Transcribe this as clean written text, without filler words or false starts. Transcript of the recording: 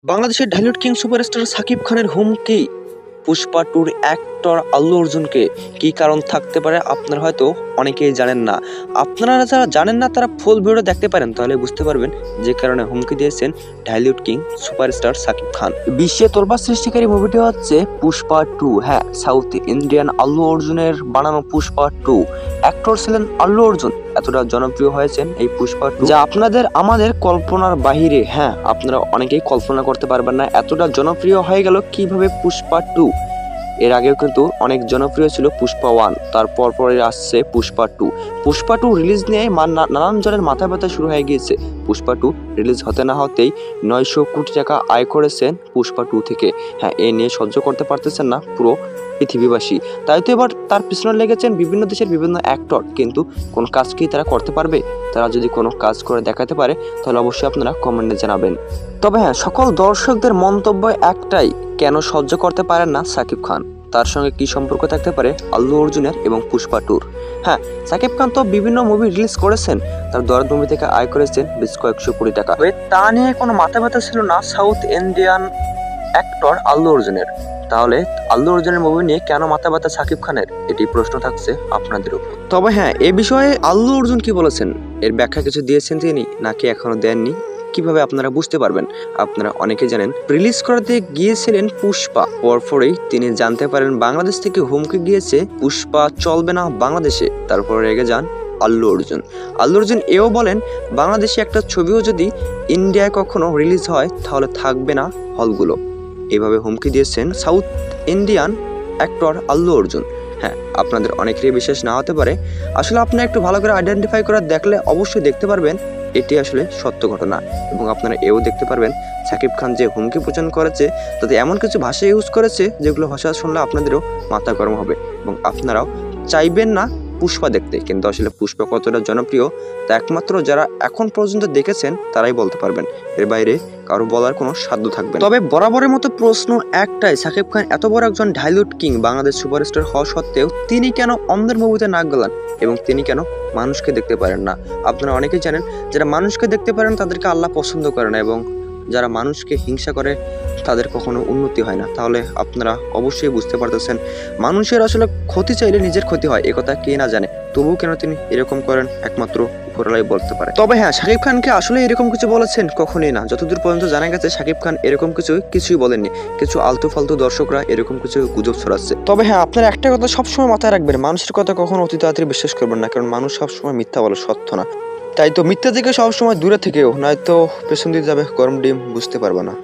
বাংলাদেশের Dhallywood king superstar Shakib খানের হুমকি পুষ্পা টুর অ্যাক্টর আল্লু অর্জুনকে কি কারণ থাকতে পারে আপনারা হয়তো অনেকেই জানেন না। আপনারা যারা জানেন না তারা ফুল ভিডিও দেখতে পারেন, তাহলে বুঝতে পারবেন যে কারণে হুমকি দিয়েছেন ঢালিউড কিং সুপারস্টার সাকিব খান। বিশ্বে তোলপাড় সৃষ্টিকারী মুভিটি হচ্ছে পুষ্পা টু। হ্যাঁ, সাউথ ইন্ডিয়ান আল্লু অর্জুনের বানানো পুষ্পা টু। অ্যাক্টর ছিলেন আল্লু অর্জুন। এতটা জনপ্রিয় হয়েছেন এই পুষ্পা টু যা আপনাদের আমাদের কল্পনার বাহিরে। হ্যাঁ, আপনারা অনেকেই কল্পনা করতে পারবেন না এতটা জনপ্রিয় হয়ে গেল কিভাবে পুষ্পা টু। এর আগেও কিন্তু অনেক জনপ্রিয় ছিল পুষ্পা ওয়ান, তারপর পরে আসছে Pushpa two. Pushpa two release নিয়ে নানান জনের মাথা ব্যথা শুরু হয়ে গিয়েছে। পুষ্পা টু রিলিজ হতে না হতেই 900 কোটি টাকা আয় করেছেন পুষ্পা টু থেকে। হ্যাঁ, এ নিয়ে সহ্য করতে পারতেছেন না পুরো পৃথিবীবাসী। তাই তো এবার তার পিছনে লেগেছেন বিভিন্ন দেশের বিভিন্ন অ্যাক্টর, কিন্তু কোন কাজ কি তারা করতে পারবে? তারা যদি কোনো কাজ করে দেখাতে পারে তাহলে অবশ্যই আপনারা কমেন্টে জানাবেন। তবে হ্যাঁ, সকল দর্শকদের মন্তব্য একটাই, কেন সহ্য করতে পারেন না সাকিব খান? তার সঙ্গে কি সম্পর্ক থাকতে পারে আল্লু অর্জুনের এবং পুষ্পা টুর? হ্যাঁ, সাকিব খান তো বিভিন্ন মুভি রিলিজ করেছেন, তার দরদ মুভি থেকে আয় করেছেন বেশ কয়েকশো কোটি টাকা। তা নিয়ে কোনো মাথা ব্যথা ছিল না সাউথ ইন্ডিয়ান অ্যাক্টর আল্লু অর্জুনের। তাহলে আল্লু অর্জুনের মুভি নিয়ে কেন মাথা ব্যথা সাকিব খানের? এটি প্রশ্ন থাকছে আপনাদের উপর। তবে হ্যাঁ, এ বিষয়ে আল্লু অর্জুন কি বলেছেন, এর ব্যাখ্যা কিছু দিয়েছেন তিনি, নাকি এখনো দেননি? কিভাবে আপনারা বুঝতে পারবেন? আপনারা অনেকে জানেন রিলিজ করাতে গিয়েছিলেন পুষ্পা, পরপরেই তিনি জানতে পারেন বাংলাদেশ থেকে হুমকি গিয়েছে পুষ্পা চলবে না বাংলাদেশে। তারপর রেগে যান আল্লু অর্জুন। আল্লু অর্জুন এও বলেন বাংলাদেশে একটা ছবিও যদি ইন্ডিয়ায় কখনো রিলিজ হয় তাহলে থাকবে না হলগুলো। এভাবে হুমকি দিয়েছেন south Indian actor Allu Arjun. হ্যাঁ, আপনাদের অনেকেরই বিশ্বাস না হতে পারে, আসলে আপনারা একটু ভালো করে আইডেন্টিফাই করে দেখলে অবশ্যই দেখতে পারবেন এটি আসলে সত্য ঘটনা। এবং আপনারা এও দেখতে পারবেন সাকিব খান যে হুমকি প্রচার করেছে তাতে এমন কিছু ভাষা ইউজ করেছে যেগুলো ভাষা শুনলে আপনাদেরও মাথা গরম হবে এবং আপনারাও চাইবেন না পুষ্পা দেখতে। কিন্তু আসলে পুষ্পা কতটা জনপ্রিয় তা একমাত্র যারা এখন পর্যন্ত দেখেছেন তারাই বলতে পারবেন, এর বাইরে কারো বলার কোনো সাধ্য থাকবে না। তবে বরাবরের মতো প্রশ্ন একটাই, সাকিব খান এত বড় একজন ঢালিউড কিং, বাংলাদেশ সুপারস্টার হওয়া সত্ত্বেও তিনি কেন অন্যের মুভিতে নাক গলান এবং তিনি কেন মানুষকে দেখতে পারেন না? আপনারা অনেকেই জানেন যারা মানুষকে দেখতে পারেন তাদেরকে আল্লাহ পছন্দ করে না, এবং যারা মানুষকে হিংসা করে তাদের কখনো উন্নতি হয় না। তাহলে আপনারা অবশ্যই বুঝতে পারতেছেন মানুষের আসলে ক্ষতি চাইলে নিজের ক্ষতি হয়, একথা কে না জানে, তবুও কেন তিনি এরকম করেন একমাত্র উপরওয়ালাই বলতে পারে। তবে হ্যাঁ, সাকিব খানকে আসলে এরকম কিছু বলেছেন কখনোই না। যতদূর পর্যন্ত জানা গেছে সাকিব খান এরকম কিছুই বলেননি। কিছু আলতু ফালতু দর্শকরা এরকম কিছু গুজব ছড়াচ্ছে। তবে হ্যাঁ, আপনারা একটা কথা সবসময় মাথায় রাখবেন, মানুষের কথা কখনো অতি তাড়াতাড়ি বিশ্বাস করবেন না, কারণ মানুষ সবসময় মিথ্যা বলে, সত্য না। তাই তো মিথ্যা থেকে সবসময় দূরে থেকেও, নয়তো পেছন দিয়ে যাবে গরম ডিম, বুঝতে পারবে না।